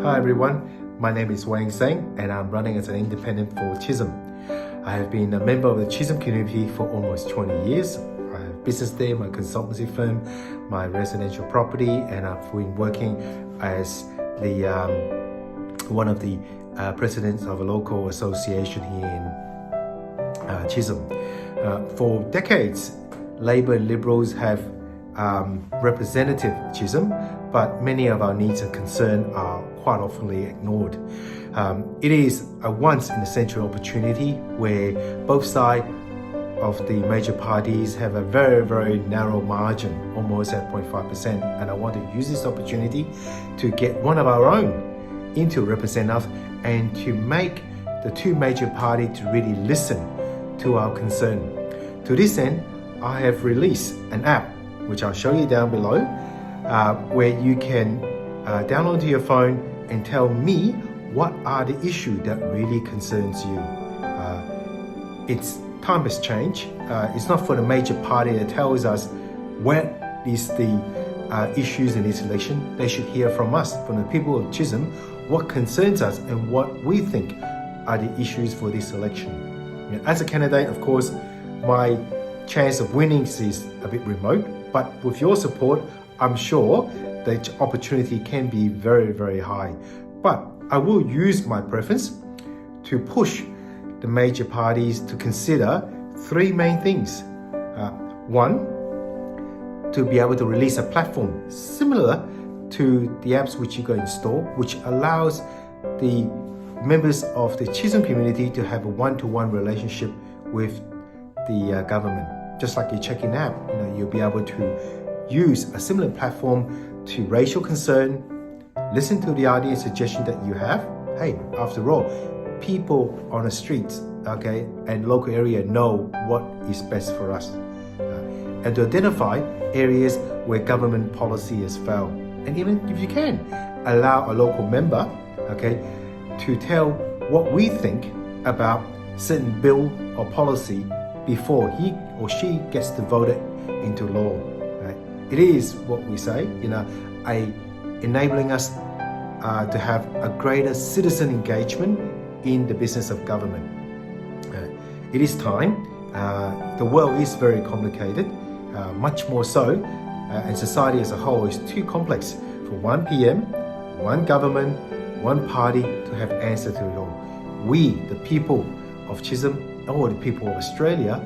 Hi everyone, my name is Tseng and I'm running as an independent for Chisholm. I have been a member of the Chisholm community for almost 20 years. I have business there, my consultancy firm, my residential property, and I've been working as the one of the presidents of a local association here in Chisholm. For decades, Labour and Liberals have representative Chisholm, but many of our needs and concerns are quite often ignored. It is a once in a century opportunity where both sides of the major parties have a very narrow margin, almost at 0.5%, and I want to use this opportunity to get one of our own in to represent us and to make the two major parties to really listen to our concern. To this end, I have released an app which I'll show you down below, where you can download to your phone and tell me what are the issues that really concerns you. It's time has changed. It's not for the major party that tells us what is the issues in this election. They should hear from us, from the people of Chisholm, what concerns us and what we think are the issues for this election. As a candidate, of course, my chance of winning is a bit remote, but with your support, I'm sure the opportunity can be very high. But I will use my preference to push the major parties to consider three main things. One, to be able to release a platform similar to the apps which you can install, which allows the members of the Chisholm community to have a one-to-one relationship with the government. Just like your check-in app, you'll be able to use a similar platform to raise your concern, listen to the idea and suggestion that you have. Hey, after all, people on the streets, and local area know what is best for us. And to identify areas where government policy has failed. And even if you can, allow a local member, to tell what we think about certain bill or policy before he or she gets to vote it into law. Right? It is what we say, enabling us to have a greater citizen engagement in the business of government. It is time. The world is very complicated, much more so, and society as a whole is too complex for one PM, one government, one party to have answer to it all. We, the people of Chisholm, or the people of Australia,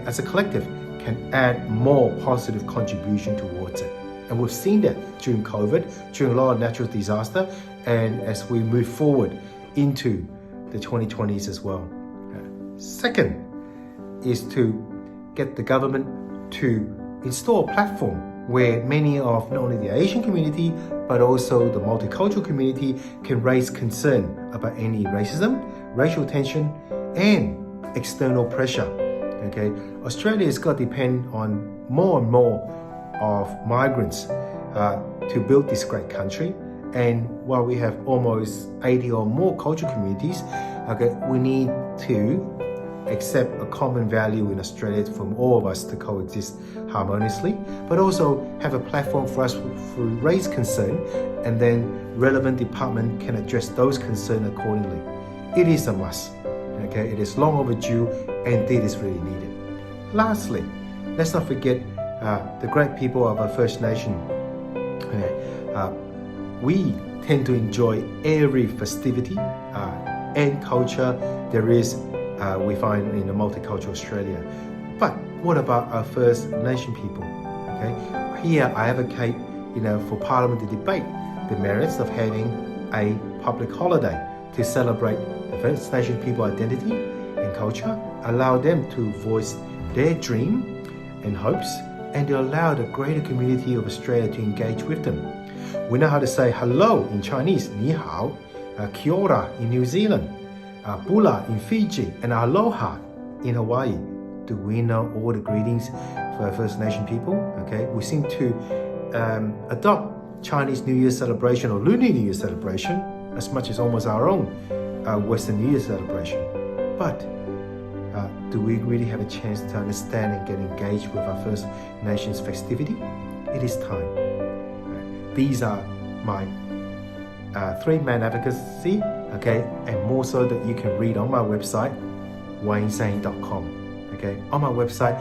as a collective, can add more positive contribution towards it. And we've seen that during COVID, during a lot of natural disaster, and as we move forward into the 2020s as well. Second is to get the government to install a platform where many of not only the Asian community, but also the multicultural community can raise concern about any racism, racial tension, and external pressure. Australia has got to depend on more and more of migrants to build this great country. And while we have almost 80 or more cultural communities, we need to accept a common value in Australia from all of us to coexist harmoniously, but also have a platform for us to raise concern, and then relevant department can address those concerns accordingly. It is a must. It is long overdue, and it is really needed. Lastly, let's not forget the great people of our First Nation. We tend to enjoy every festivity and culture there is, we find in a multicultural Australia. But what about our First Nation people? Here I advocate, for Parliament to debate the merits of having a public holiday to celebrate the First Nation people identity and culture, allow them to voice their dream and hopes, and to allow the greater community of Australia to engage with them. We know how to say hello in Chinese, ni hao, kia ora in New Zealand, bula in Fiji, and aloha in Hawaii. Do we know all the greetings for our First Nation people? We seem to adopt Chinese New Year celebration or Lunar New Year celebration as much as almost our own Western New Year celebration. But do we really have a chance to understand and get engaged with our First Nations festivity? It is time. These are my three-man advocacy, okay, and more so that you can read on my website, wayinsane.com. Okay, on my website,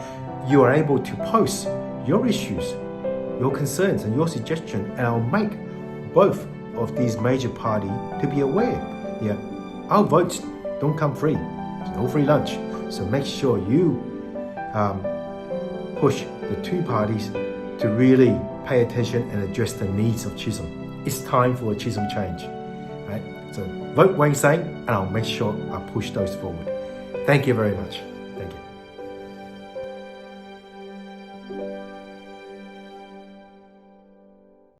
you are able to post your issues, your concerns, and your suggestion, and I'll make both of these major parties to be aware. Yeah, our votes don't come free. There's no free lunch. So make sure you push the two parties to really pay attention and address the needs of Chisholm. It's time for a Chisholm change. Right? So vote Wayne Sang, and I'll make sure I push those forward. Thank you very much.